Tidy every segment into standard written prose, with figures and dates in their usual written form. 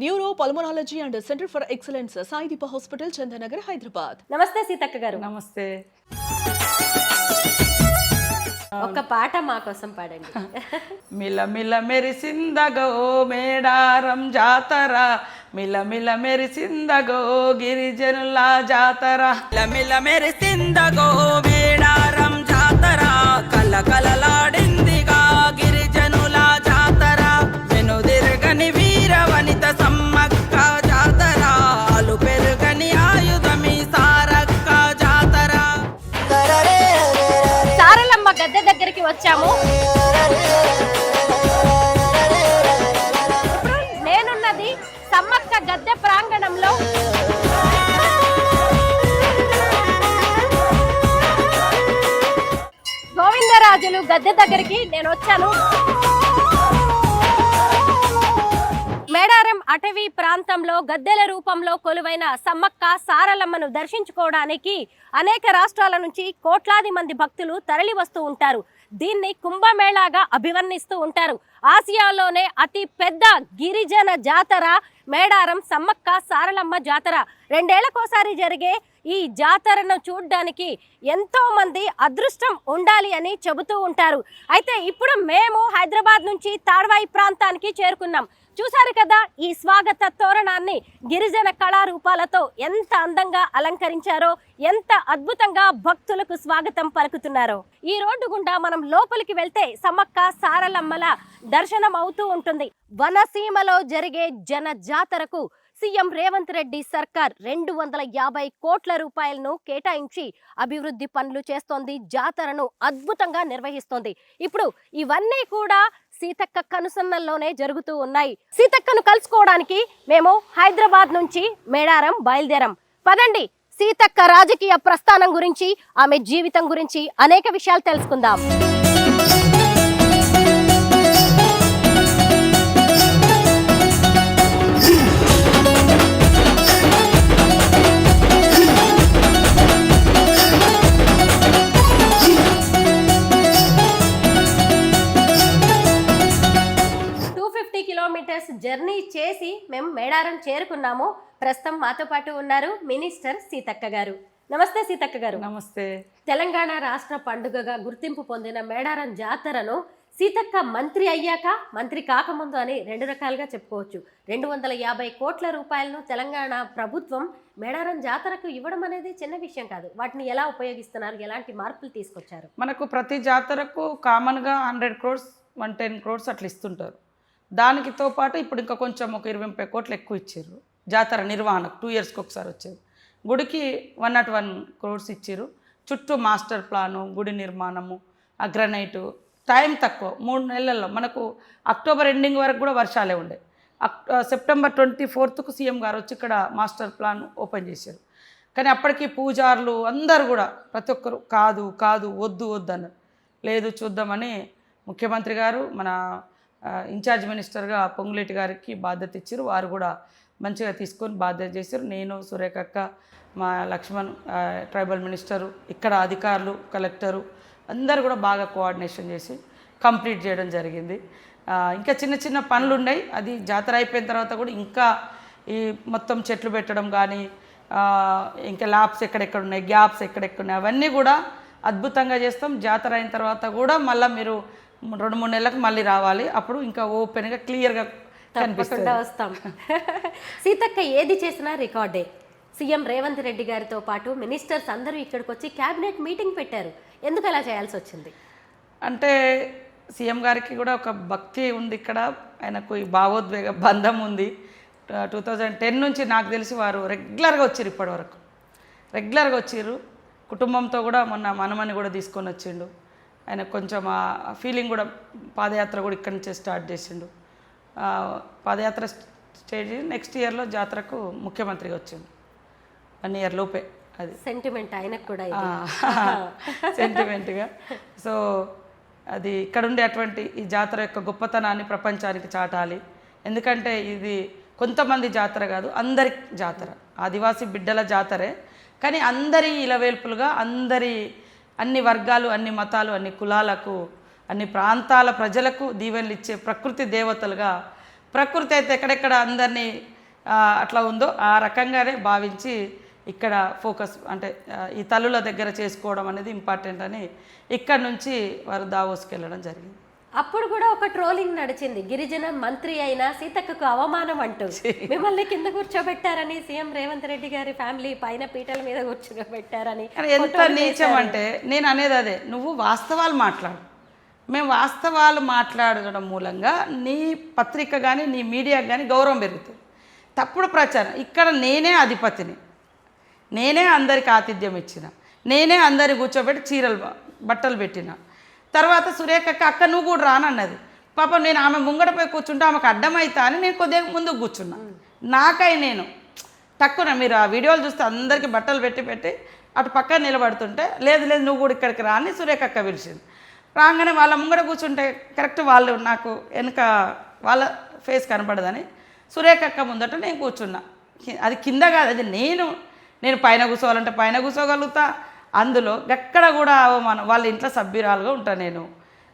Neuro pulmonology and centre for excellence Saideepa hospital Chandanagar Hyderabad. నమస్తే సీతక్క గారు. నమస్తే. ఒక పాట మా కోసం పాడండి. మిలమిల మెరిసిందగో మేడారం జాతర, మిలమిల మెరిసిందగో గిరిజనుల జాతర, మిలమిల మెరిసిందగో మేడారం జాతర, కలకలలాడిందిగా గిరిజనుల జాతర, వెనుదిరగని వీర వనిత సమ్మక్క జాతర, అలు పెరుగని ఆయుధమి సారక్క జాతర. సారలమ్మ గద్దె దగ్గరికి వచ్చాము. ఇప్పుడు నేనున్నది సమ్మక్క గద్దె ప్రాంగణంలో. గోవిందరాజులు గద్దె దగ్గరికి నేను వచ్చాను. మేడారం అటవీ ప్రాంతంలో గద్దెల రూపంలో కొలువైన సమ్మక్క సారలమ్మను దర్శించుకోవడానికి అనేక రాష్ట్రాల నుంచి కోట్లాది మంది భక్తులు తరలి వస్తూ ఉంటారు. దీన్ని కుంభమేళాగా అభివర్ణిస్తూ ఉంటారు. ఆసియాలోనే అతి పెద్ద గిరిజన జాతర మేడారం సమ్మక్క సారలమ్మ జాతర. 2 ఏళ్లకోసారి జరిగే ఈ జాతరను చూడ్డానికి ఎంతో మంది అదృష్టం ఉండాలి అని చెబుతూ ఉంటారు. అయితే ఇప్పుడు మేము హైదరాబాద్ నుంచి తాడ్వాయి ప్రాంతానికి చేరుకున్నాం. చూసారు కదా ఈ స్వాగత తోరణాన్ని గిరిజన కళారూపాలతో ఎంత అందంగా అలంకరించారో, ఎంత అద్భుతంగా భక్తులకు స్వాగతం పలుకుతున్నారో. ఈ రోడ్డు గుండా మనం లోపలికి వెళ్తే సమ్మక్క సారలమ్మల దర్శనం అవుతూ ఉంటుంది. వనసీమలో జరిగే జన జాతరకు సీఎం రేవంత్ రెడ్డి సర్కార్ 250 కోట్ల రూపాయలను కేటాయించి అభివృద్ధి పనులు చేస్తోంది. జాతరను అద్భుతంగా నిర్వహిస్తోంది. ఇప్పుడు ఇవన్నీ కూడా సీతక్క కనుసన్నల్లోనే జరుగుతూ ఉన్నాయి. సీతక్కను కలుసుకోవడానికి మేము హైదరాబాద్ నుంచి మేడారం బయలుదేరాం. పదండి, సీతక్క రాజకీయ ప్రస్థానం గురించి, ఆమె జీవితం గురించి అనేక విషయాలు తెలుసుకుందాం. కిలోమీటర్స్ జర్నీ చేసి మేము మేడారం చేరుకున్నాము. ప్రస్తుతం మాతో పాటు ఉన్నారు మినిస్టర్ సీతక్క గారు. నమస్తే సీతక్క గారు. నమస్తే. తెలంగాణ రాష్ట్ర పండుగగా గుర్తింపు పొందిన మేడారం జాతరను సీతక్క మంత్రి అయ్యాక, మంత్రి కాకముందు అని 2 రకాలుగా చెప్పుకోవచ్చు. 250 కోట్ల రూపాయలను తెలంగాణ ప్రభుత్వం మేడారం జాతరకు ఇవ్వడం అనేది చిన్న విషయం కాదు. వాటిని ఎలా ఉపయోగిస్తున్నారు, ఎలాంటి మార్పులు తీసుకొచ్చారు? మనకు ప్రతి జాతరకు కామన్గా 100 crores 110 crores అట్లా ఇస్తుంటారు. దానికితో పాటు ఇప్పుడు ఇంకా కొంచెం ఒక 20-30 కోట్లు ఎక్కువ ఇచ్చారు జాతర నిర్వహణకు. 2 yearsకి ఒకసారి వచ్చేది. గుడికి 101 crores ఇచ్చారు. చుట్టూ మాస్టర్ ప్లాను, గుడి నిర్మాణము, అగ్రనైటు. టైం తక్కువ, 3 నెలల్లో. మనకు అక్టోబర్ ఎండింగ్ వరకు కూడా వర్షాలే ఉండే. సెప్టెంబర్ 24th సీఎం గారు వచ్చి ఇక్కడ మాస్టర్ ప్లాన్ ఓపెన్ చేశారు. కానీ అప్పటికి పూజారులు అందరూ కూడా ప్రతి ఒక్కరు కాదు కాదు వద్దు వద్దు అన్నారు. లేదు చూద్దామని ముఖ్యమంత్రి గారు మన ఇన్ఛార్జ్ మినిస్టర్గా పొంగులేటి గారికి బాధ్యత ఇచ్చారు. వారు కూడా మంచిగా తీసుకొని బాధ్యత చేశారు. నేను, సురేఖక్క, మా లక్ష్మణ్ ట్రైబల్ మినిస్టరు, ఇక్కడ అధికారులు, కలెక్టరు అందరూ కూడా బాగా కోఆర్డినేషన్ చేసి కంప్లీట్ చేయడం జరిగింది. ఇంకా చిన్న చిన్న పనులు ఉన్నాయి. అది జాతర అయిపోయిన తర్వాత కూడా ఇంకా ఈ మొత్తం చెట్లు పెట్టడం కానీ, ఇంకా ల్యాబ్స్ ఎక్కడెక్కడ ఉన్నాయి, గ్యాప్స్ ఎక్కడెక్కడ ఉన్నాయి, అవన్నీ కూడా అద్భుతంగా చేస్తాం. జాతర అయిన తర్వాత కూడా మళ్ళీ మీరు 2-3 నెలలకు మళ్ళీ రావాలి. అప్పుడు ఇంకా ఓపెన్గా క్లియర్గా తప్పకుండా వస్తాం. సీతక్క ఏది చేసినా రికార్డే. సీఎం రేవంత్ రెడ్డి గారితో పాటు మినిస్టర్స్ అందరూ ఇక్కడికి వచ్చి క్యాబినెట్ మీటింగ్ పెట్టారు. ఎందుకు అలా చేయాల్సి వచ్చింది? అంటే సీఎం గారికి కూడా ఒక భక్తి ఉంది ఇక్కడ. ఆయనకు ఈ భావోద్వేగ బంధం ఉంది. 2010 నుంచి నాకు తెలిసి వారు రెగ్యులర్గా వచ్చారు. ఇప్పటివరకు రెగ్యులర్గా వచ్చారు. కుటుంబంతో కూడా మొన్న మనమని కూడా తీసుకొని వచ్చిండు. ఆయన కొంచెం ఆ ఫీలింగ్ కూడా, పాదయాత్ర కూడా ఇక్కడి నుంచే స్టార్ట్ చేసిండు. పాదయాత్ర స్టేజ్ నెక్స్ట్ ఇయర్లో జాతరకు ముఖ్యమంత్రిగా వచ్చిండు. 1 year లోపే. అది సెంటిమెంట్ ఆయనకు కూడా సెంటిమెంట్గా. సో అది ఇక్కడ ఉండే అటువంటి ఈ జాతర యొక్క గొప్పతనాన్ని ప్రపంచానికి చాటాలి. ఎందుకంటే ఇది కొంతమంది జాతర కాదు, అందరి జాతర, ఆదివాసీ బిడ్డల జాతరే. కానీ అందరి ఇలవేల్పులుగా, అన్ని వర్గాలు, అన్ని మతాలు, అన్ని కులాలకు, అన్ని ప్రాంతాల ప్రజలకు దీవెనలు ఇచ్చే ప్రకృతి దేవతలుగా. ప్రకృతి అయితే ఎక్కడెక్కడ అందరినీ అట్లా ఉందో ఆ రకంగానే భావించి ఇక్కడ ఫోకస్ అంటే ఈ తల్లుల దగ్గర చేసుకోవడం అనేది ఇంపార్టెంట్ అని ఇక్కడ నుంచి వారు దావోస్కి వెళ్ళడం జరిగింది. అప్పుడు కూడా ఒక ట్రోలింగ్ నడిచింది, గిరిజన మంత్రి అయిన సీతక్కకు అవమానం అంటూ మిమ్మల్ని కింద కూర్చోబెట్టారని, సీఎం రేవంత్ రెడ్డి గారి ఫ్యామిలీ పైన పీటల మీద కూర్చోబెట్టారని. ఎంత నీచం అంటే నేను అనేది అదే, నువ్వు వాస్తవాలు మాట్లాడు. మేము వాస్తవాలు మాట్లాడడం మూలంగా నీ పత్రిక కానీ నీ మీడియాకి కానీ గౌరవం పెరుగుతుంది. తప్పుడు ప్రచారం, ఇక్కడ నేనే అధిపతిని, నేనే అందరికి ఆతిథ్యం ఇచ్చిన, నేనే అందరి కూర్చోబెట్టి చీరలు బట్టలు పెట్టిన. తర్వాత సురేఖక్క అక్క నువ్వు కూడా రానన్నది. పాపం నేను ఆమె ముంగడపై కూర్చుంటే ఆమెకు అడ్డమైతా అని నేను కొద్దిగా ముందుకు కూర్చున్నా. నాకై నేను తక్కువ, మీరు ఆ వీడియోలు చూస్తే అందరికీ బట్టలు పెట్టి అటు పక్కన నిలబడుతుంటే లేదు నువ్వు కూడా ఇక్కడికి రా అని సురేఖక్క పిలిచింది. రాగానే వాళ్ళ ముంగడ కూర్చుంటే కరెక్ట్ వాళ్ళు నాకు వెనుక వాళ్ళ ఫేస్ కనపడదని సురేఖక్క ముందట నేను కూర్చున్నా. అది కింద కాదు, అది నేను పైన కూర్చోవాలంటే పైన కూర్చోగలుగుతా. అందులో ఎక్కడ కూడా అవమానం. వాళ్ళ ఇంట్లో సభ్యురాలుగా ఉంటాను నేను.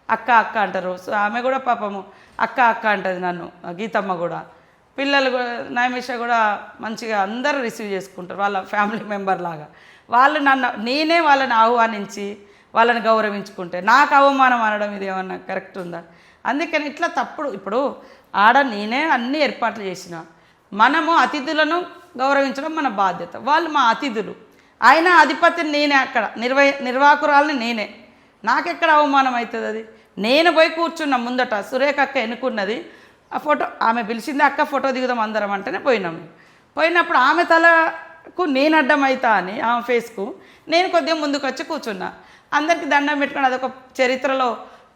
అక్క అంటారు. సో ఆమె కూడా పాపము అక్క అంటది నన్ను, గీతమ్మ కూడా. పిల్లలు కూడా నైమిష కూడా మంచిగా అందరూ రిసీవ్ చేసుకుంటారు వాళ్ళ ఫ్యామిలీ మెంబర్ లాగా. వాళ్ళు నేనే వాళ్ళని ఆహ్వానించి వాళ్ళని గౌరవించుకుంటే నాకు అవమానం అనడం ఇది ఏమన్నా కరెక్ట్ ఉందా? అందుకని ఇట్లా తప్పుడు. ఇప్పుడు నేనే అన్ని ఏర్పాట్లు చేసిన. మనము అతిథులను గౌరవించడం మన బాధ్యత. వాళ్ళు మా అతిథులు, ఆయన అధిపతిని నేనే, అక్కడ నిర్వాహకురాలని నేనే. నాకెక్కడ అవమానం అవుతుంది? అది నేను పోయి కూర్చున్నా ముందట. సురేఖ అక్క ఎన్నుకున్నది ఆ ఫోటో, ఆమె పిలిచింది, అక్క ఫోటో దిగుదాం అందరం అంటేనే పోయినాము. పోయినప్పుడు ఆమె తలకు నేను అడ్డం అవుతా అని ఆమె ఫేస్కు నేను కొద్దిగా ముందుకు వచ్చి కూర్చున్నా. అందరికీ దండం పెట్టుకుని అదొక చరిత్రలో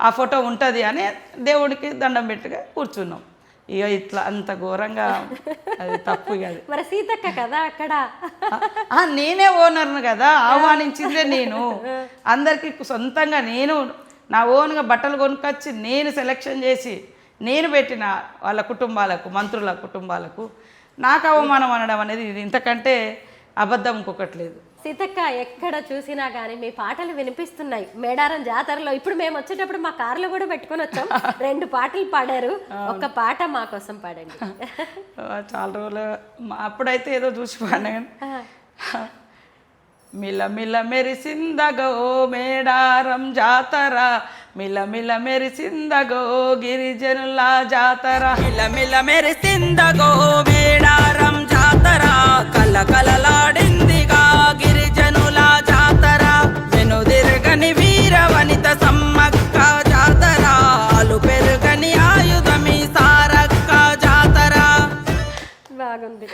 ఆ ఫోటో ఉంటుంది అని దేవుడికి దండం పెట్టుగా కూర్చున్నాం. ఇక ఇట్లా అంత ఘోరంగా అది తప్పు కాదు. మరి సీతక్క కదా అక్కడ, నేనే ఓనర్ను కదా, ఆహ్వానించిందే నేను. అందరికీ సొంతంగా నేను నా ఓన్గా బట్టలు కొనుక్కొచ్చి నేను సెలెక్షన్ చేసి నేను పెట్టిన వాళ్ళ కుటుంబాలకు, మంత్రుల కుటుంబాలకు నాకు అవమానం అనడం అనేది ఇది ఇంతకంటే అబద్ధం ఇంకొకటి లేదు. సీతక్క ఎక్కడ చూసినా కానీ మీ పాటలు వినిపిస్తున్నాయి. మేడారం జాతరలో ఇప్పుడు మేము వచ్చేటప్పుడు మా కార్లో కూడా పెట్టుకొని వచ్చాం. 2 పాటలు పాడారు, ఒక పాట మా కోసం పాడండి. చాలా రోజులు అప్పుడైతే ఏదో చూసి పాడా. మిల మెరిసిందగో మేడారం జాతర, మిల మెరిసిందగో గిరిజనుల జాతర, మిల మెరిసిందగో మేడారం జాతర, కలకలలాడిందిగా గిరిజనుల జాతర, వెనుదిరగని వీర వనిత సమ్మక్క జాతర, అలు పెరుగని ఆయుధమి సారక్క జాతర. బాగుంది.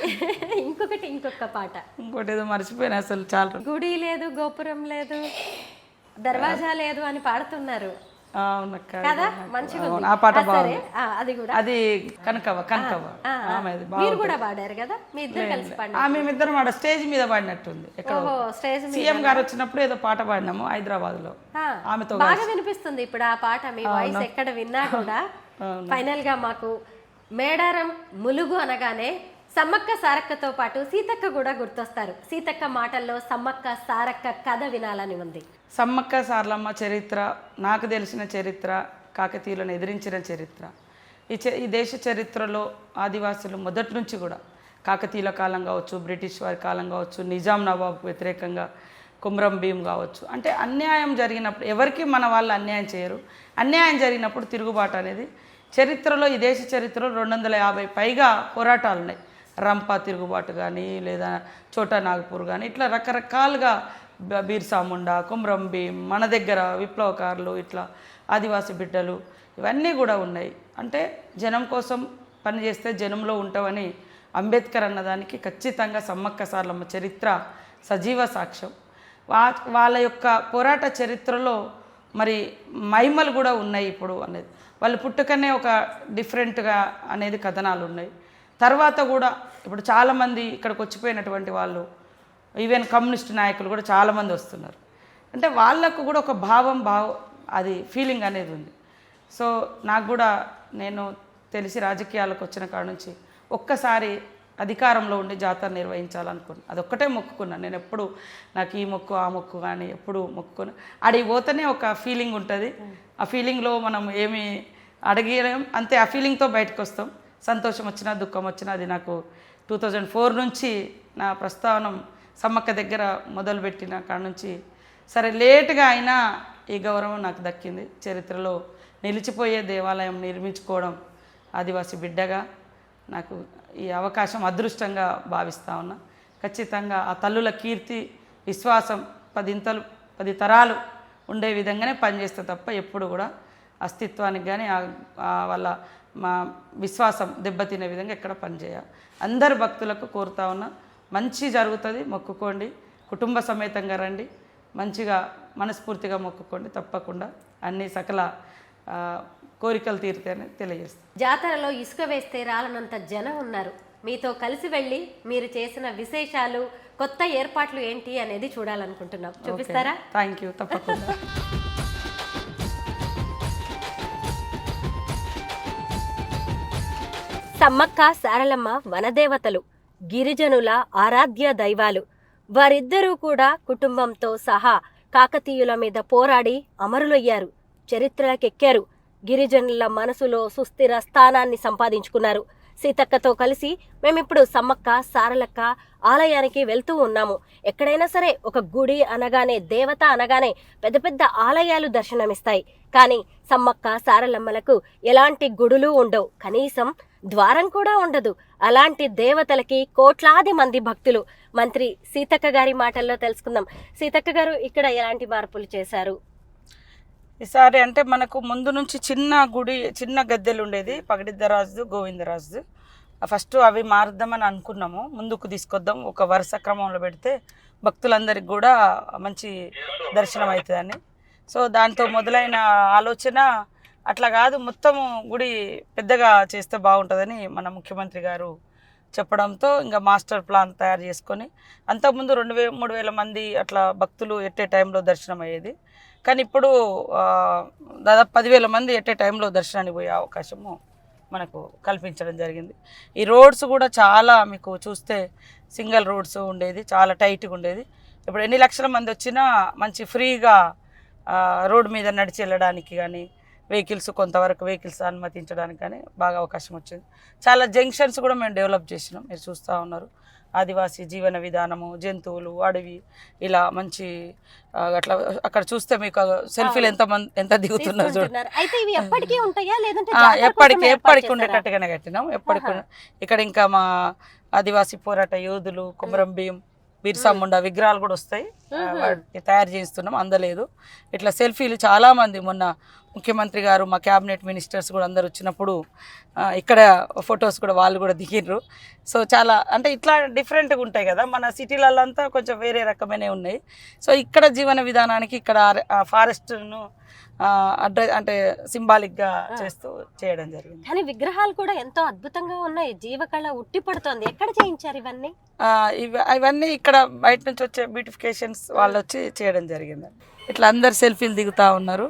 ఇంకొక పాట, ఇంకోటి ఏదో మర్చిపోయినా అసలు. చాలా గుడి లేదు, గోపురం లేదు, దర్వాజా లేదు అని పాడుతున్నారు కదా, మంచిగా ఆ పాట బాగుంది. అది కూడా, అది కనకవ మీరు కూడా పాడారు కదా, మీ ఇద్దరు కలిసి పాడారు. మేమిద్దరం ఆడ స్టేజ్ మీద పాడినట్టుంది. సీఎం గారు వచ్చినప్పుడు ఏదో పాట పాడినాము హైదరాబాద్ లో, ఆమెతో బాగా వినిపిస్తుంది ఇప్పుడు ఆ పాట. మీ వాయిస్ ఎక్కడ విన్నా కూడా ఫైనల్ గా మాకు మేడారం ములుగు అనగానే సమ్మక్క సారక్కతో పాటు సీతక్క కూడా గుర్తొస్తారు. సీతక్క మాటల్లో సమ్మక్క సారక్క కథ వినాలని ఉంది. సమ్మక్క సారలమ్మ చరిత్ర, నాకు తెలిసిన చరిత్ర, కాకతీయులను ఎదిరించిన చరిత్ర. ఈ దేశ చరిత్రలో ఆదివాసులు మొదటి నుంచి కూడా కాకతీయుల కాలం కావచ్చు, బ్రిటిష్ వారి కాలం కావచ్చు, నిజాం నవాబ్కు వ్యతిరేకంగా కుమ్రం భీం కావచ్చు, అంటే అన్యాయం జరిగినప్పుడు ఎవరికి మన వాళ్ళు అన్యాయం చేయరు. అన్యాయం జరిగినప్పుడు తిరుగుబాటు అనేది చరిత్రలో, ఈ దేశ చరిత్రలో 250 పైగా పోరాటాలు ఉన్నాయి. రంపా తిరుగుబాటు కానీ, లేదా చోటా నాగపూర్ కానీ, ఇట్లా రకరకాలుగా బీర్సా ముండా, కుమ్రం భీం, మన దగ్గర విప్లవకారులు, ఇట్లా ఆదివాసి బిడ్డలు, ఇవన్నీ కూడా ఉన్నాయి. అంటే జనం కోసం పనిచేస్తే జనంలో ఉంటామని అంబేద్కర్ అన్నదానికి ఖచ్చితంగా సమ్మక్క సారలమ్మ చరిత్ర సజీవ సాక్ష్యం. వాళ్ళ యొక్క పోరాట చరిత్రలో మరి మహిమలు కూడా ఉన్నాయి ఇప్పుడు అనేది. వాళ్ళు పుట్టుకనే ఒక డిఫరెంట్గా అనేది కథనాలు ఉన్నాయి. తర్వాత కూడా ఇప్పుడు చాలామంది ఇక్కడికి వచ్చిపోయినటువంటి వాళ్ళు, ఈవెన్ కమ్యూనిస్ట్ నాయకులు కూడా చాలామంది వస్తున్నారు. అంటే వాళ్ళకు కూడా ఒక అది ఫీలింగ్ అనేది ఉంది. సో నాకు కూడా, నేను తెలిసి రాజకీయాలకు వచ్చిన కాడ నుంచి ఒక్కసారి అధికారంలో ఉండి జాతర నిర్వహించాలనుకున్నాను. అదొక్కటే మొక్కుకున్నాను. నేను ఎప్పుడు నాకు ఈ మొక్కు ఆ మొక్కు కానీ ఎప్పుడు మొక్కుకున్నా. అడిగి పోతేనే ఒక ఫీలింగ్ ఉంటుంది. ఆ ఫీలింగ్లో మనం ఏమి అడిగేయం అంతే, ఆ ఫీలింగ్తో బయటకు వస్తాం. సంతోషం వచ్చినా దుఃఖం వచ్చినా అది నాకు 2004 నుంచి నా ప్రస్థానం సమ్మక్క దగ్గర మొదలుపెట్టిన కాడ నుంచి సరే లేటుగా అయినా ఈ గౌరవం నాకు దక్కింది. చరిత్రలో నిలిచిపోయే దేవాలయం నిర్మించుకోవడం ఆదివాసీ బిడ్డగా నాకు ఈ అవకాశం అదృష్టంగా భావిస్తూ ఉన్నా. ఖచ్చితంగా ఆ తల్లుల కీర్తి విశ్వాసం 10 తరాలు ఉండే విధంగానే పనిచేస్తే తప్ప ఎప్పుడు కూడా అస్తిత్వానికి కానీ వాళ్ళ మా విశ్వాసం దెబ్బతినే విధంగా ఎక్కడ పనిచేయాలి. అందరు భక్తులకు కోరుతా ఉన్నా, మంచి జరుగుతుంది, మొక్కుకోండి, కుటుంబ సమేతంగా రండి, మంచిగా మనస్ఫూర్తిగా మొక్కుకోండి, తప్పకుండా అన్ని సకల కోరికలు తీరుతాయని తెలియజేస్తాను. జాతరలో ఇసుక వేస్తే రాలనంత జనం ఉన్నారు. మీతో కలిసి వెళ్ళి మీరు చేసిన విశేషాలు, కొత్త ఏర్పాట్లు ఏంటి అనేది చూడాలనుకుంటున్నాం. చూపిస్తారా? థ్యాంక్ యూ, తప్పకుండా. సమ్మక్క సారలమ్మ వనదేవతలు, గిరిజనుల ఆరాధ్య దైవాలు. వారిద్దరూ కూడా కుటుంబంతో సహా కాకతీయుల మీద పోరాడి అమరులయ్యారు, చరిత్రలకెక్కారు. గిరిజనుల మనసులో సుస్థిర స్థానాన్ని సంపాదించుకున్నారు. సీతక్కతో కలిసి మేమిప్పుడు సమ్మక్క సారలక్క ఆలయానికి వెళ్తూ ఉన్నాము. ఎక్కడైనా సరే ఒక గుడి అనగానే, దేవత అనగానే పెద్ద పెద్ద ఆలయాలు దర్శనమిస్తాయి. కానీ సమ్మక్క సారలమ్మలకు ఎలాంటి గుడులు ఉండవు, కనీసం ద్వారం కూడా ఉండదు. అలాంటి దేవతలకి కోట్లాది మంది భక్తులు. మంత్రి సీతక్క గారి మాటల్లో తెలుసుకుందాం. సీతక్క గారు, ఇక్కడ ఎలాంటి మార్పులు చేశారు ఈసారి? అంటే మనకు ముందు నుంచి చిన్న గుడి, చిన్న గద్దెలు ఉండేది, పగడిద్దరాజు, గోవిందరాజు. ఫస్ట్ అవి మారుద్దామని అనుకున్నాము, ముందుకు తీసుకొద్దాం, ఒక వరుస క్రమంలో పెడితే భక్తులందరికీ కూడా మంచి దర్శనం అవుతుందని. సో దాంతో మొదలైన ఆలోచన అట్లా కాదు, మొత్తము గుడి పెద్దగా చేస్తే బాగుంటుందని మన ముఖ్యమంత్రి గారు చెప్పడంతో ఇంకా మాస్టర్ ప్లాన్ తయారు చేసుకొని, అంతకుముందు 2,000-3,000 మంది అట్లా భక్తులు ఎట్టే టైంలో దర్శనం అయ్యేది. కానీ ఇప్పుడు దాదాపు 10,000 మంది ఎట్టే టైంలో దర్శనానికి పోయే అవకాశము మనకు కల్పించడం జరిగింది. ఈ రోడ్స్ కూడా చాలా, మీకు చూస్తే సింగిల్ రోడ్స్ ఉండేది, చాలా టైట్గా ఉండేది. ఇప్పుడు ఎన్ని లక్షల మంది వచ్చినా మంచి ఫ్రీగా రోడ్డు మీద నడిచి వెళ్ళడానికి కానీ, వెహికల్స్ కొంతవరకు వెహికల్స్ అనుమతించడానికి కానీ బాగా అవకాశం వచ్చింది. చాలా జంక్షన్స్ కూడా మేము డెవలప్ చేసినాం, మీరు చూస్తూ ఉన్నారు. ఆదివాసీ జీవన విధానము, జంతువులు, అడవి, ఇలా మంచి అట్లా అక్కడ చూస్తే మీకు సెల్ఫీలు ఎంత దిగుతున్నారు చూడండి. ఎప్పటికి ఉండేటట్టుగానే కట్టినాం, ఎప్పటికి. ఇక్కడ ఇంకా మా ఆదివాసీ పోరాట యోధులు, కొమరం భీం, బిర్సా ముండా విగ్రహాలు కూడా వస్తాయి, వాటిని తయారు చేస్తున్నాం, అందలేదు. ఇట్లా సెల్ఫీలు చాలామంది, మొన్న ముఖ్యమంత్రి గారు, మా క్యాబినెట్ మినిస్టర్స్ కూడా అందరు వచ్చినప్పుడు ఇక్కడ ఫొటోస్ కూడా వాళ్ళు కూడా దిగిర్రు. సో చాలా అంటే ఇట్లా డిఫరెంట్గా ఉంటాయి కదా, మన సిటీలలో అంతా కొంచెం వేరే రకమైనవి ఉన్నాయి. సో ఇక్కడ జీవన విధానానికి ఇక్కడ ఫారెస్ట్ను అంటే సింబాలిక్గా చేస్తూ చేయడం జరిగింది. కానీ విగ్రహాలు కూడా ఎంతో అద్భుతంగా ఉన్నాయి, జీవకళ ఉట్టి పడుతోంది. ఎక్కడ చేయించారు ఇవన్నీ? ఇవన్నీ ఇక్కడ బయట నుంచి వచ్చే బ్యూటిఫికేషన్స్ వాళ్ళు వచ్చి చేయడం జరిగింది. ఇట్లా అందరు సెల్ఫీలు దిగుతా ఉన్నారు.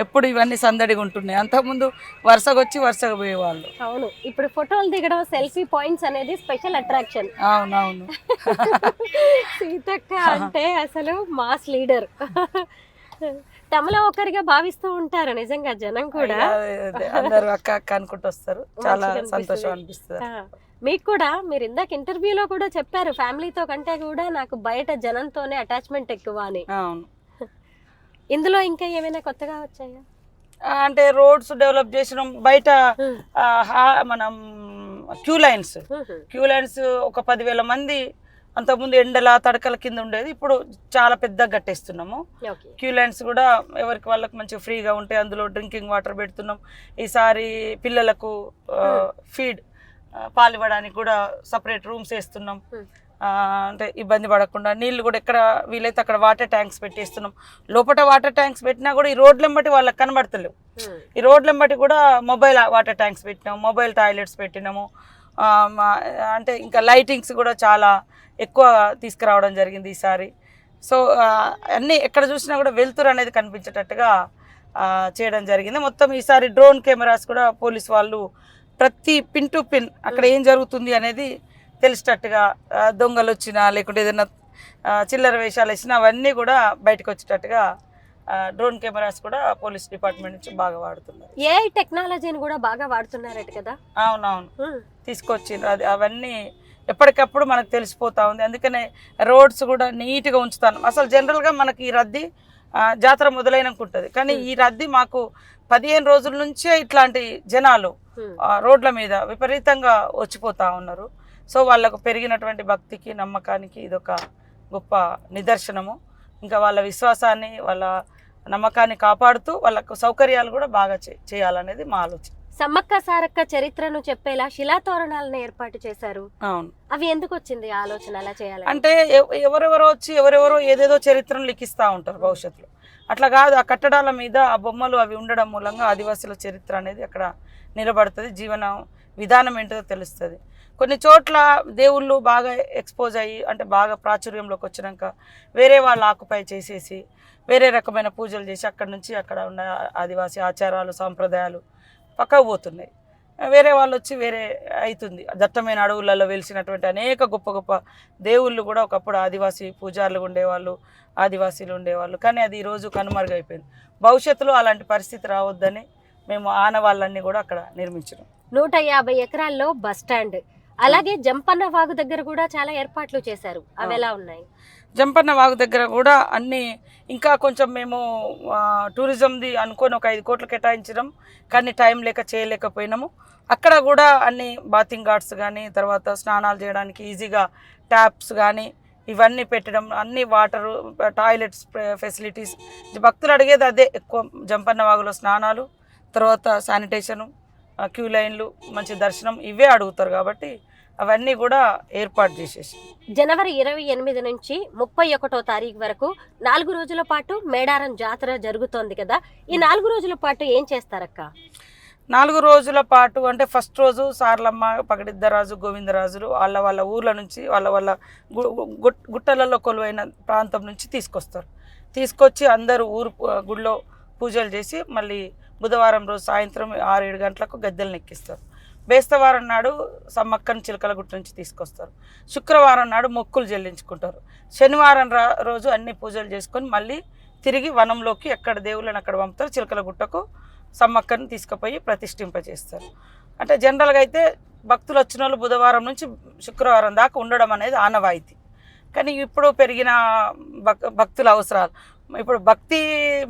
ఎప్పుడు ఇవన్నీ సందడిగా ఉంటున్నాయి, అంతకుముందు వరుసగా పోయేవాళ్ళు. అవును, ఇప్పుడు ఫోటోలు దిగడం, సెల్ఫీ పాయింట్స్ అనేది స్పెషల్ అట్రాక్షన్. అవునవును. సీతక్క అంటే అసలు మాస్ లీడర్, తమలో ఒకరిగా భావిస్తూ ఉంటారు నిజంగా జనం కూడా. అందరూ అక్క అక్క అనుకుంటూ వస్తారు, చాలా సంతోషం అనిపిస్తుంది. మీకు కూడా, మీరు ఇందాక ఇంటర్వ్యూలో కూడా చెప్పారు, ఫ్యామిలీతో కంటే కూడా నాకు బయట జనంతోనే అటాచ్మెంట్ ఎక్కువ అని. అవును. ఇందులో ఇంకా ఏమైనా కొత్తగా వచ్చాయా? అంటే రోడ్స్ డెవలప్ చేసినాం, బయట మనం క్యూ లైన్స్ ఒక 10,000 మంది అంతకుముందు ఎండల తడకల కింద ఉండేది, ఇప్పుడు చాలా పెద్దగా కట్టేస్తున్నాము. క్యూ లైన్స్ కూడా ఎవరికి వాళ్ళకి మంచి ఫ్రీగా ఉంటాయి, అందులో డ్రింకింగ్ వాటర్ పెడుతున్నాం. ఈసారి పిల్లలకు ఫీడ్ పాలు ఇవ్వడానికి కూడా సపరేట్ రూమ్స్ వేస్తున్నాం. అంటే ఇబ్బంది పడకుండా నీళ్ళు కూడా ఎక్కడ వీలైతే అక్కడ వాటర్ ట్యాంక్స్ పెట్టేస్తున్నాం. లోపల వాటర్ ట్యాంక్స్ పెట్టినా కూడా ఈ రోడ్లెంబటి వాళ్ళకి కనబడతలేవు. ఈ రోడ్లెంబటి కూడా మొబైల్ వాటర్ ట్యాంక్స్ పెట్టినాము, మొబైల్ టాయిలెట్స్ పెట్టినాము. అంటే ఇంకా లైటింగ్స్ కూడా చాలా ఎక్కువ తీసుకురావడం జరిగింది ఈసారి. సో అన్నీ ఎక్కడ చూసినా కూడా వెలుతురు అనేది కనిపించేటట్టుగా చేయడం జరిగింది. మొత్తం ఈసారి డ్రోన్ కెమెరాస్ కూడా పోలీస్ వాళ్ళు ప్రతి పిన్ టు పిన్ అక్కడ ఏం జరుగుతుంది అనేది తెలిసేటట్టుగా, దొంగలు వచ్చినా లేకుంటే ఏదైనా చిల్లర వేషాలు వేసినా అవన్నీ కూడా బయటకు వచ్చేటట్టుగా డ్రోన్ కెమెరాస్ కూడా పోలీస్ డిపార్ట్మెంట్ నుంచి బాగా వాడుతున్నారు. ఏఐ టెక్నాలజీని కూడా బాగా వాడుతున్నారట కదా. అవునవును, తీసుకొచ్చిండ్రు. అది అవన్నీ ఎప్పటికప్పుడు మనకు తెలిసిపోతా ఉంది. అందుకనే రోడ్స్ కూడా నీట్గా ఉంచుతాను. అసలు జనరల్గా మనకి ఈ రద్దీ జాతర మొదలైనకుంటుంది, కానీ ఈ రద్దీ మాకు 15 రోజుల నుంచే ఇట్లాంటి జనాలు రోడ్ల మీద విపరీతంగా వచ్చిపోతూ ఉన్నారు. సో వాళ్ళకు పెరిగినటువంటి భక్తికి నమ్మకానికి ఇదొక గొప్ప నిదర్శనము. ఇంకా వాళ్ళ విశ్వాసాన్ని వాళ్ళ నమ్మకాన్ని కాపాడుతూ వాళ్ళకు సౌకర్యాలు కూడా బాగా చేయాలనేది మా ఆలోచన. సమ్మక్క సారక్క చరిత్రను చెప్పేలా శిలాతోరణాలను ఏర్పాటు చేశారు. అవును, అవి ఎందుకు వచ్చింది ఆలోచన అలా చేయాలి అంటే ఎవరెవరో వచ్చి ఎవరెవరో ఏదేదో చరిత్రను లిఖిస్తూ ఉంటారు భవిష్యత్తులో. అట్లా కాదు, ఆ కట్టడాల మీద ఆ బొమ్మలు అవి ఉండడం మూలంగా ఆదివాసుల చరిత్ర అనేది అక్కడ నిలబడుతుంది. జీవన విధానం ఏంటో తెలుస్తుంది. కొన్ని చోట్ల దేవుళ్ళు బాగా ఎక్స్పోజ్ అయ్యి అంటే బాగా ప్రాచుర్యంలోకి వచ్చినాక వేరే వాళ్ళు ఆక్యుపై చేసేసి వేరే రకమైన పూజలు చేసి అక్కడ నుంచి అక్కడ ఉన్న ఆదివాసీ ఆచారాలు సాంప్రదాయాలు పక్కకు పోతున్నాయి. వేరే వాళ్ళు వచ్చి వేరే అవుతుంది. దట్టమైన అడవులలో వెలిసినటువంటి అనేక గొప్ప గొప్ప దేవుళ్ళు కూడా ఒకప్పుడు ఆదివాసీ పూజారులు ఉండేవాళ్ళు, ఆదివాసీలు ఉండేవాళ్ళు. కానీ అది ఈరోజు కనుమరుగైపోయింది. భవిష్యత్తులో అలాంటి పరిస్థితి రావద్దని మేము ఆనవాళ్ళన్నీ కూడా అక్కడ నిర్మించినాం. 150 ఎకరాల్లో బస్ స్టాండ్, అలాగే జంపన్న వాగు దగ్గర కూడా చాలా ఏర్పాట్లు చేశారు. అవి ఎలా ఉన్నాయి? జంపన్న వాగు దగ్గర కూడా అన్నీ ఇంకా కొంచెం మేము టూరిజంది అనుకొని ఒక 5 కోట్లు కేటాయించడం, కానీ టైం లేక చేయలేకపోయినాము. అక్కడ కూడా అన్ని బాతింగ్ ఘాట్స్ కానీ తర్వాత స్నానాలు చేయడానికి ఈజీగా ట్యాప్స్ కానీ ఇవన్నీ పెట్టడం, అన్ని వాటరు టాయిలెట్స్ ఫెసిలిటీస్. భక్తులు అడిగేది అదే ఎక్కువ. జంపన్న వాగులో స్నానాలు, తర్వాత శానిటేషను, క్యూ లైన్లు, మంచి దర్శనం ఇవే అడుగుతారు. కాబట్టి అవన్నీ కూడా ఏర్పాటు చేసేసి జనవరి 28 నుంచి 31వ తారీఖు వరకు 4 రోజుల పాటు మేడారం జాతర జరుగుతోంది కదా. ఈ 4 రోజుల పాటు ఏం చేస్తారక్క? 4 రోజుల పాటు అంటే ఫస్ట్ రోజు సార్లమ్మ, పగడిద్దరాజు, గోవిందరాజులు వాళ్ళ ఊర్ల నుంచి వాళ్ళ గుట్టలలో కొలువైన ప్రాంతం నుంచి తీసుకొచ్చి అందరూ ఊరు గుడిలో పూజలు చేసి మళ్ళీ బుధవారం రోజు సాయంత్రం 6-7 గంటలకు గద్దెలను ఎక్కిస్తారు. బేస్తవారం నాడు సమ్మక్కను చిలకలగుట్ట నుంచి తీసుకొస్తారు. శుక్రవారం నాడు మొక్కులు చెల్లించుకుంటారు. శనివారం రోజు అన్ని పూజలు చేసుకొని మళ్ళీ తిరిగి వనంలోకి ఎక్కడ దేవుళ్ళని అక్కడ పంపుతారు. చిలకలగుట్టకు సమ్మక్కను తీసుకుపోయి ప్రతిష్ఠింపజేస్తారు. అంటే జనరల్గా అయితే భక్తులు వచ్చిన వాళ్ళు బుధవారం నుంచి శుక్రవారం దాకా ఉండడం అనేది ఆనవాయితీ. కానీ ఇప్పుడు పెరిగిన భక్తుల అవసరాలు, ఇప్పుడు భక్తి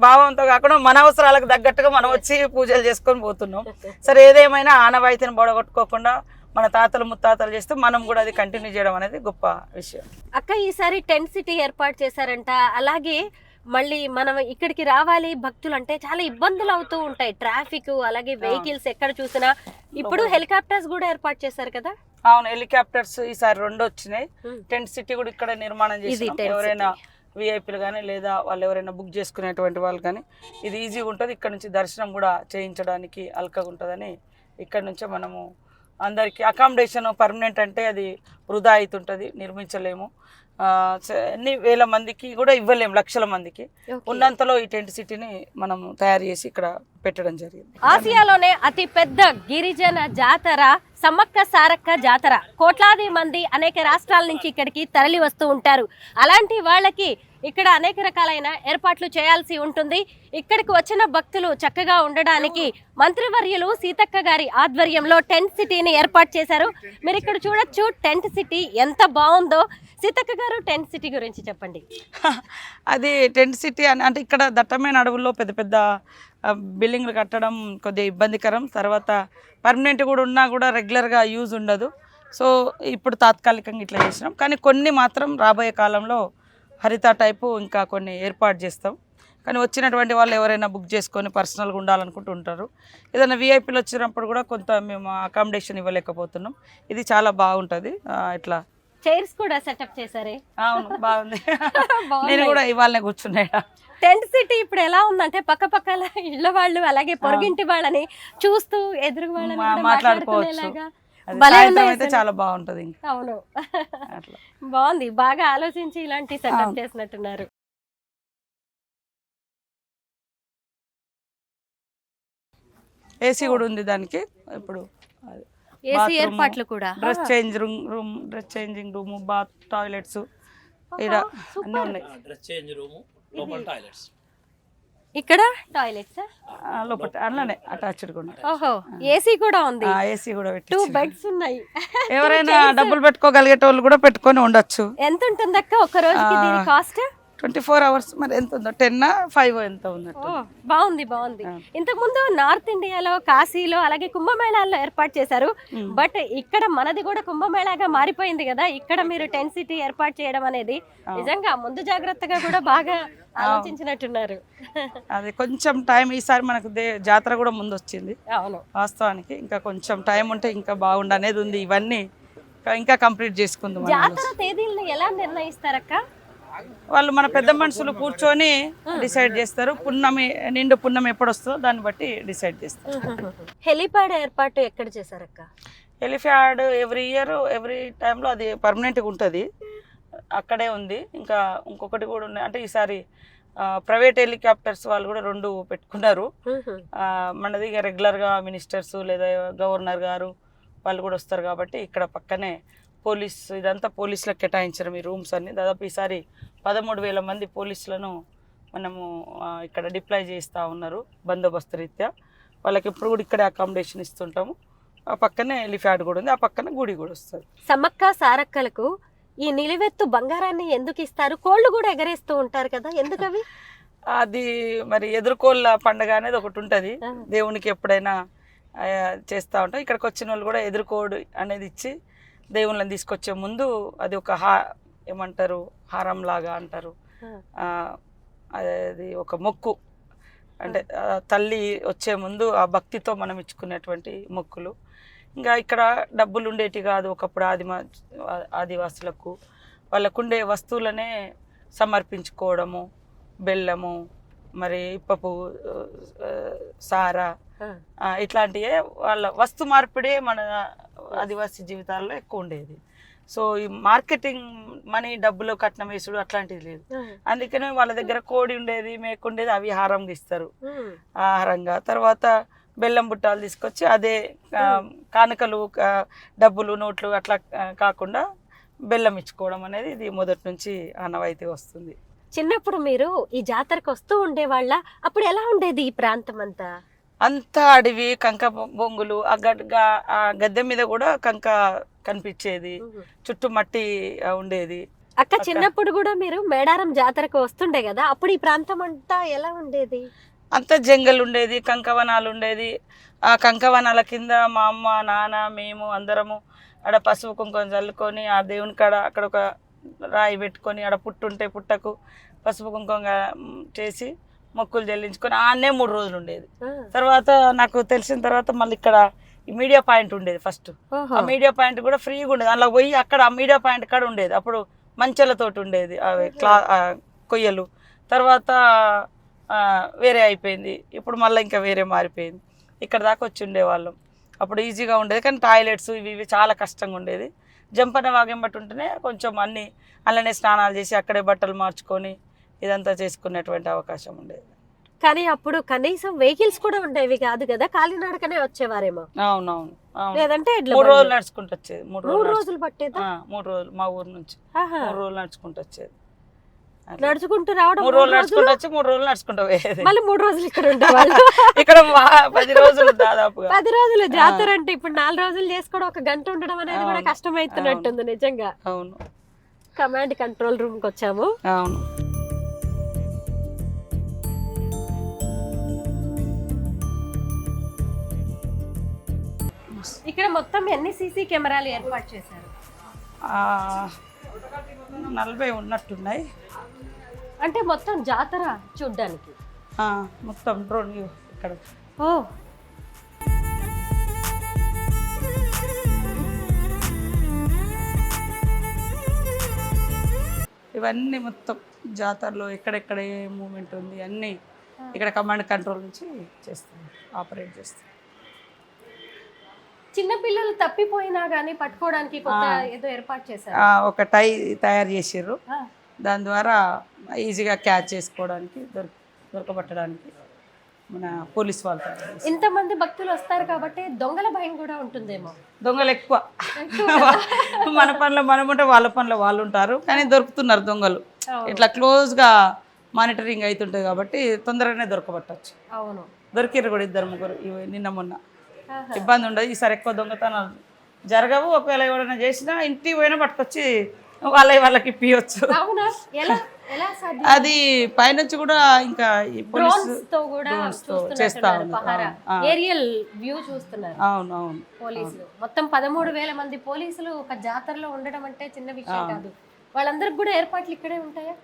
భావంతో కాకుండా మన అవసరాలకు తగ్గట్టుగా మనం వచ్చి పూజలు చేసుకొని పోతున్నాం. సరే, ఏదేమైనా ఆనవాయితీని బొడగొట్టుకోకుండా మన తాతలు ముత్తాతలు చేస్తే మనం కూడా అది కంటిన్యూ చేయడం అనేది గొప్ప విషయం. అక్క, ఈసారి టెంట్ సిటీ ఏర్పాటు చేశారంట. అలాగే మళ్ళీ మనం ఇక్కడికి రావాలి భక్తులు అంటే చాలా ఇబ్బందులు అవుతూ ఉంటాయి. ట్రాఫిక్, అలాగే వెహికల్స్ ఎక్కడ చూసినా. ఇప్పుడు హెలికాప్టర్స్ కూడా ఏర్పాటు చేశారు కదా. అవును, హెలికాప్టర్స్ ఈసారి 2 వచ్చినాయి. టెంట్ సిటీ కూడా ఇక్కడ నిర్మాణం చేసి ఎవరైనా విఐపీలు కానీ లేదా వాళ్ళు ఎవరైనా బుక్ చేసుకునేటువంటి వాళ్ళు కానీ ఇది ఈజీగా ఉంటుంది. ఇక్కడ నుంచి దర్శనం కూడా చేయించడానికి అల్కగా ఉంటుందని ఇక్కడ నుంచే మనము అందరికీ అకామిడేషన్ పర్మనెంట్ అంటే అది వృధా అవుతుంటుంది, నిర్మించలేము. ఎన్ని వేల మందికి కూడా ఇవ్వలేము, లక్షల మందికి. ఉన్నంతలో ఈ టెంట్ సిటీని మనం తయారు చేసి ఇక్కడ పెట్టడం జరిగింది. ఆసియాలోనే అతి పెద్ద గిరిజన జాతర సమ్మక్క సారక్క జాతర. కోట్లాది మంది అనేక రాష్ట్రాల నుంచి ఇక్కడికి తరలి వస్తూ ఉంటారు. అలాంటి వాళ్ళకి ఇక్కడ అనేక రకాలైన ఏర్పాట్లు చేయాల్సి ఉంటుంది. ఇక్కడికి వచ్చిన భక్తులు చక్కగా ఉండడానికి మంత్రివర్యులు సీతక్క గారి ఆధ్వర్యంలో టెంట్ సిటీని ఏర్పాటు చేశారు. మీరు ఇక్కడ చూడొచ్చు టెంట్ సిటీ ఎంత బాగుందో. సీతక్క గారు, టెంట్ సిటీ గురించి చెప్పండి. అది టెంట్ సిటీ అంటే ఇక్కడ దట్టమైన అడవుల్లో పెద్ద పెద్ద బిల్డింగ్లు కట్టడం కొద్దిగా ఇబ్బందికరం. తర్వాత పర్మనెంట్ కూడా ఉన్నా కూడా రెగ్యులర్గా యూజ్ ఉండదు. సో ఇప్పుడు తాత్కాలికంగా ఇట్లా చేసినాం. కానీ కొన్ని మాత్రం రాబోయే కాలంలో హరిత టైపు ఇంకా కొన్ని ఏర్పాటు చేస్తాం. కానీ వచ్చినటువంటి వాళ్ళు ఎవరైనా బుక్ చేసుకొని పర్సనల్గా ఉండాలనుకుంటూ ఉంటారు. ఏదైనా విఐపీలు వచ్చినప్పుడు కూడా కొంత మేము అకామిడేషన్ ఇవ్వలేకపోతున్నాం. ఇది చాలా బాగుంటుంది. ఇట్లా చైర్స్ కూడా సెటప్ చేశారే. అవును, బాగుంది. నేను కూడా ఇవాళనే కూర్చున్నాయా. టెంట్ సిటీ ఇప్పుడు ఎలా ఉందంటే పక్క పక్కల ఇళ్ళ వాళ్ళు అలాగే పొరుగింటి వాళ్ళని చూస్తూ ఎదురు వాళ్ళని మాట్లాడుకోవచ్చు. చాలా బాగుంటది. అవును, బాగుంది. బాగా ఆలోచించి ఇలాంటి సెటప్ చేసినట్టున్నారు. ఏసీ కూడా ఉంది దానికి. ఇప్పుడు ఏసీ ఏర్పాట్లు కూడా, dress changing room, bath, toilets ఇక్కడ అన్నీ ఉన్నాయి. డ్రెస్ చేంజ్ రూమ్, లోపల టాయిలెట్స్. ఇక్కడ టాయిలెట్స్ లోపల అందులోనే అటాచ్డ్ కూడా ఓహో ఏసీ కూడా ఉంది, ఏసీ కూడా 2 పెట్టి బెడ్స్ ఉన్నాయి. ఎవరైనా డబ్బులు పెట్టుకోగలిగేటోళ్ళు కూడా పెట్టుకొని ఉండొచ్చు. ఎంత ఉంటుందక్క ఒక రోజుకి దీని కాస్ట్? 24 hours మరి ఎంత ఉందో 10 5 ఎంత ఉందట. బాగుంది బాగుంది. ఇంతకు ముందు నార్త్ ఇండియాలో కాశీలో అలాగే కుంభమేళాల్లో ఏర్పాటు చేశారు, బట్ ఇక్కడ మనది కూడా కుంభమేళాగా మారిపోయింది కదా. ఇక్కడ మీరు టెంట్ సిటీ ఏర్పాటు చేయడం అనేది నిజంగా ముందు జాగ్రత్తగా కూడా బాగా ఆలోచించినట్టున్నారు. అది కొంచెం టైం ఈసారి మనకు జాతర కూడా ముందు వచ్చింది. అవును వాస్తవానికి ఇంకా కొంచెం టైం ఉంటే ఇంకా బాగుండు అనేది ఉంది. ఇవన్నీ ఇంకా కంప్లీట్ చేసుకుందాం. జాతర తేదీలను ఎలా నిర్ణయిస్తారక్క? వాళ్ళు మన పెద్ద మనుషులు కూర్చొని డిసైడ్ చేస్తారు. పున్నమి నిండు పున్నమి ఎప్పుడు వస్తుందో దాన్ని బట్టి డిసైడ్ చేస్తారు. హెలిప్యాడ్ ఏర్పాటు ఎక్కడ చేశారక్క? హెలిప్యాడ్ ఎవ్రీ ఇయర్ ఎవ్రీ టైంలో అది పర్మనెంట్గా ఉంటుంది, అక్కడే ఉంది. ఇంకా ఇంకొకటి కూడా ఉన్నాయి, అంటే ఈసారి ప్రైవేట్ హెలికాప్టర్స్ వాళ్ళు కూడా 2 పెట్టుకున్నారు. మనది ఇక రెగ్యులర్గా మినిస్టర్స్ లేదా గవర్నర్ గారు వాళ్ళు కూడా వస్తారు కాబట్టి ఇక్కడ పక్కనే పోలీస్ ఇదంతా పోలీసులకు కేటాయించడం ఈ రూమ్స్ అన్ని. దాదాపు ఈసారి 13,000 మంది పోలీసులను మనము ఇక్కడ డిప్లాయ్ చేస్తూ ఉన్నారు బందోబస్తు రీత్యా. వాళ్ళకి ఇప్పుడు కూడా ఇక్కడే అకామిడేషన్ ఇస్తుంటాము. ఆ పక్కనే ఎలిఫ్యాడ్ కూడా ఉంది, ఆ పక్కన గుడి కూడా వస్తుంది. సమ్మక్క సారక్కలకు ఈ నిలువెత్తు బంగారాన్ని ఎందుకు ఇస్తారు? కోళ్ళు కూడా ఎగరేస్తూ ఉంటారు కదా, ఎందుకు అవి? అది మరి ఎదుర్కోళ్ళ పండుగ అనేది ఒకటి ఉంటుంది, దేవునికి ఎప్పుడైనా చేస్తూ ఉంటాం. ఇక్కడికి వచ్చిన వాళ్ళు కూడా ఎదుర్కోడు అనేది ఇచ్చి దేవుళ్ళని తీసుకొచ్చే ముందు అది ఒక ఏమంటారు హారం లాగా అంటారు, అది ఒక మొక్కు. అంటే తల్లి వచ్చే ముందు ఆ భక్తితో మనం ఇచ్చుకునేటువంటి మొక్కులు. ఇంకా ఇక్కడ డబ్బులు ఉండేటి కాదు. ఒకప్పుడు ఆదివాసులకు వాళ్ళకుండే వస్తువులనే సమర్పించుకోవడము, బెల్లము, మరి ఇప్పపు, సారా, ఇట్లాంటివే వాళ్ళ వస్తు మార్పిడే మన ఆదివాసీ జీవితాల్లో ఎక్కువ ఉండేది. సో ఈ మార్కెటింగ్ మనీ డబ్బులు కట్నం వేసుడు అట్లాంటిది లేదు. అందుకనే వాళ్ళ దగ్గర కోడి ఉండేది, మేక ఉండేది, అవి హారంగా ఇస్తారు ఆహారంగా. తర్వాత బెల్లం బుట్టాలు తీసుకొచ్చి అదే కానుకలు, డబ్బులు, నోట్లు అట్లా కాకుండా బెల్లం ఇచ్చుకోవడం అనేది ఇది మొదటి నుంచి ఆనవాయితీ వస్తుంది. చిన్నప్పుడు మీరు ఈ జాతరకు వస్తూ ఉండేవాళ్ళ? అప్పుడు ఎలా ఉండేది ఈ ప్రాంతం అంతా? అంతా అడవి, కంక బొంగులు, ఆ గద్దె మీద కూడా కంక కనిపించేది, చుట్టూ మట్టి ఉండేది. అక్క చిన్నప్పుడు కూడా మీరు మేడారం జాతరకు వస్తుండే కదా, అప్పుడు ఈ ప్రాంతం అంతా ఎలా ఉండేది? అంతా జంగల్ ఉండేది, కంకవనాలు ఉండేది. ఆ కంకవనాల కింద మా అమ్మ, నాన్న, మేము అందరము ఆడ పసుపు కుంకుమ చల్లుకొని ఆ దేవుని కాడ అక్కడ ఒక రాయి పెట్టుకొని ఆడ పుట్టుంటే పుట్టకు పసుపు కుంకుమ చేసి మొక్కులు చెల్లించుకొని ఆడనే 3 రోజులు ఉండేది. తర్వాత నాకు తెలిసిన తర్వాత మళ్ళీ ఇక్కడ ఈ మీడియా పాయింట్ ఉండేది ఫస్ట్. ఆ మీడియా పాయింట్ కూడా ఫ్రీగా ఉండేది. అలా పోయి అక్కడ ఆ మీడియా పాయింట్ కాడ ఉండేది. అప్పుడు మంచెలతోటి ఉండేది అవి కొయ్యలు. తర్వాత వేరే అయిపోయింది, ఇప్పుడు మళ్ళీ ఇంకా వేరే మారిపోయింది. ఇక్కడ దాకా వచ్చి ఉండేవాళ్ళం. అప్పుడు ఈజీగా ఉండేది, కానీ టాయిలెట్స్ ఇవి చాలా కష్టంగా ఉండేది. జంపన వాగెంబట్టి ఉంటేనే కొంచెం అన్నీ అలానే స్నానాలు చేసి అక్కడే బట్టలు మార్చుకొని ఇదంతా చేసుకునేటువంటి అవకాశం ఉండేది. కానీ అప్పుడు కనీసం వెహికల్స్ కూడా ఉండేవి కాదు కదా, కాలినడకనే వచ్చేవారేమో. అవునవును, లేదంటే 3 రోజులు నడుచుకుంటూ వచ్చేది. 3 రోజులు పట్టేది. 3 రోజులు మా ఊరు నుంచి 3 రోజులు నడుచుకుంటూ వచ్చేది. నడుచుకుంటూ రావడం, 3 రోజులు నడుచుకుంటూ వచ్చి 3 రోజులు నడుచుకుంటూ పోయేది. మళ్ళీ 3 రోజులు ఇక్కడ ఉండేవాళ్ళు. ఇక్కడ 10 రోజులు దాదాపుగా 10 రోజులు జాతర అంటే ఇప్పుడు 4 రోజులు చేసుకోవడం, 1 గంట ఉండడం అనేది కూడా కష్టమైతున్నట్టుంది నిజంగా. అవును. కమాండ్ కంట్రోల్ రూమ్ కి వచ్చాము. అవును. ఇక్కడ మొత్తం ఎన్ని సీసీ కెమెరాలు ఏర్పాటు చేశారు? 40 ఉన్నట్టున్నాయి. అంటే మొత్తం జాతర చూడ్డానికి మొత్తం డ్రోన్ ఇక్కడ. ఓ ఇవన్నీ మొత్తం జాతరలో ఎక్కడెక్కడ ఏ మూమెంట్ ఉంది అన్నీ ఇక్కడ కమాండ్ కంట్రోల్ నుంచి చేస్తాం, ఆపరేట్ చేస్తాం. చిన్న పిల్లలు తప్పిపోయినా కానీ పట్టుకోవడానికి కొత్త ఏదో ఏర్పాటు చేశారు. ఒక టై తయారు చేసారు, దాని ద్వారా ఈజీగా క్యాచ్ చేసుకోవడానికి దొరకబట్టడానికి మన పోలీస్ వాళ్ళు. ఇంతమంది భక్తులు వస్తారు కాబట్టి దొంగల భయం కూడా ఉంటుందేమో. దొంగలు ఎక్కువ. మన పనిలో మనం ఉంటే వాళ్ళ పనిలో వాళ్ళు ఉంటారు, కానీ దొరుకుతున్నారు దొంగలు. ఇట్లా క్లోజ్గా మానిటరింగ్ అవుతుంటుంది కాబట్టి తొందరగానే దొరకబట్టచ్చు. అవును, దొరికిర్రు కూడా 2-3 నిన్న మొన్న. ఇబ్బంది ఉండదు. ఈసారి ఎక్కువ దొంగతనాలు జరగవు. ఒకవేళ ఎవరైనా చేసినా ఇంటికి పోయినా పట్టుకొచ్చి వాళ్ళకి ఇప్పియచ్చు. అవునా? ఎలా ఎలా సాధ్యం? అది పైనుంచి కూడా ఇంకా ఈ Drones తో కూడా drones తో చూస్తున్నట్టున్నారు చేస్తా పహారా. ఉన్నారు. ఏరియల్ వ్యూ చూస్తున్నారు అవును అవును. పోలీసులు. మొత్తం 13,000 మంది పోలీసులు ఒక జాతరలో ఉండడం అంటే చిన్న విషయం కాదు. వాళ్ళందరికి కూడా ఏర్పాట్లు ఇక్కడే ఉంటాయా?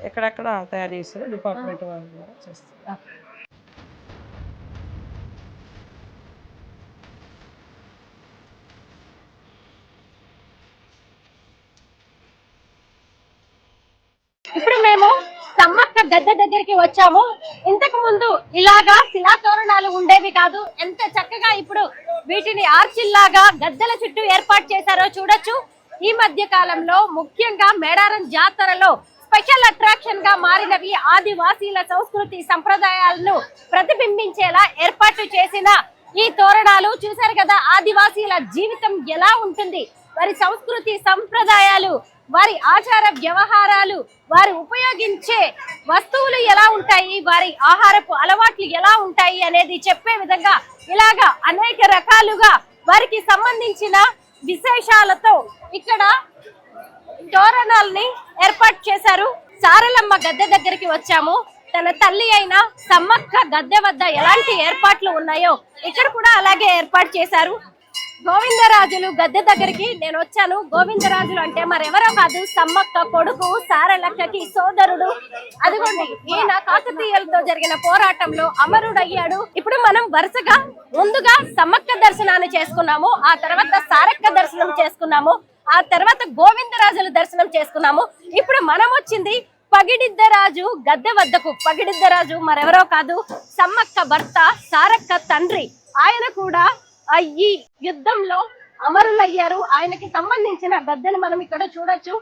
ఎక్కడెక్కడ తయారు చేస్తారు డిపార్ట్మెంట్ వాళ్ళు కూడా చేస్తారు. ఇప్పుడు మేము సమ్మక్క గద్దె దగ్గరికి వచ్చాము. ఇంతకు ముందు ఇలాగా శిలాతోరణాలు ఉండేవి కాదు. ఎంత చక్కగా ఇప్పుడు వీటిని ఆర్చిల్లాగా గద్దెల చుట్టూ ఏర్పాటు చేశారో చూడొచ్చు. ఈ మధ్య కాలంలో ముఖ్యంగా మేడారం జాతరలో స్పెషల్ అట్రాక్షన్ గా మారినవి ఆదివాసీల సంస్కృతి సంప్రదాయాలను ప్రతిబింబించేలా ఏర్పాటు చేసిన ఈ తోరణాలు చూశారు కదా. ఆదివాసీల జీవితం ఎలా ఉంటుంది, వారి సంస్కృతి సంప్రదాయాలు, వారి ఆచార వ్యవహారాలు, వారు ఉపయోగించే వస్తువులు ఎలా ఉంటాయి, వారి ఆహారపు అలవాట్లు ఎలా ఉంటాయి అనేది చెప్పే విధంగా ఇలాగా అనేక రకాలుగా వారికి సంబంధించిన విశేషాలతో ఇక్కడ తోరణాలని ఏర్పాటు చేశారు. సారలమ్మ గద్దె దగ్గరికి వచ్చాము. తన తల్లి అయిన సమ్మక్క గద్దె వద్ద ఎలాంటి ఏర్పాట్లు ఉన్నాయో ఇక్కడ కూడా అలాగే ఏర్పాటు చేశారు. గోవిందరాజులు గద్దె దగ్గరికి నేను వచ్చాను. గోవిందరాజులు అంటే మరెవరో కాదు, సమ్మక్క కొడుకు, సారలక్కకి సోదరుడు. అదిగోండి, ఈయన కాకతీయులతో జరిగిన పోరాటంలో అమరుడయ్యాడు. ఇప్పుడు మనం వరుసగా ముందుగా సమ్మక్క దర్శనాన్ని చేసుకున్నాము, ఆ తర్వాత సారక్క దర్శనం చేసుకున్నాము, ఆ తర్వాత గోవిందరాజుల దర్శనం చేసుకున్నాము. ఇప్పుడు మనం వచ్చింది పగిడిద్దరాజు గద్దె వద్దకు. పగిడిద్దరాజు మరెవరో కాదు, సమ్మక్క భర్త, సారక్క తండ్రి. ఆయన కూడా ఈ యుద్ధంలో అమరులయ్యారు. ఆయనకి సంబంధించిన గద్దెను మనం ఇక్కడ చూడొచ్చు.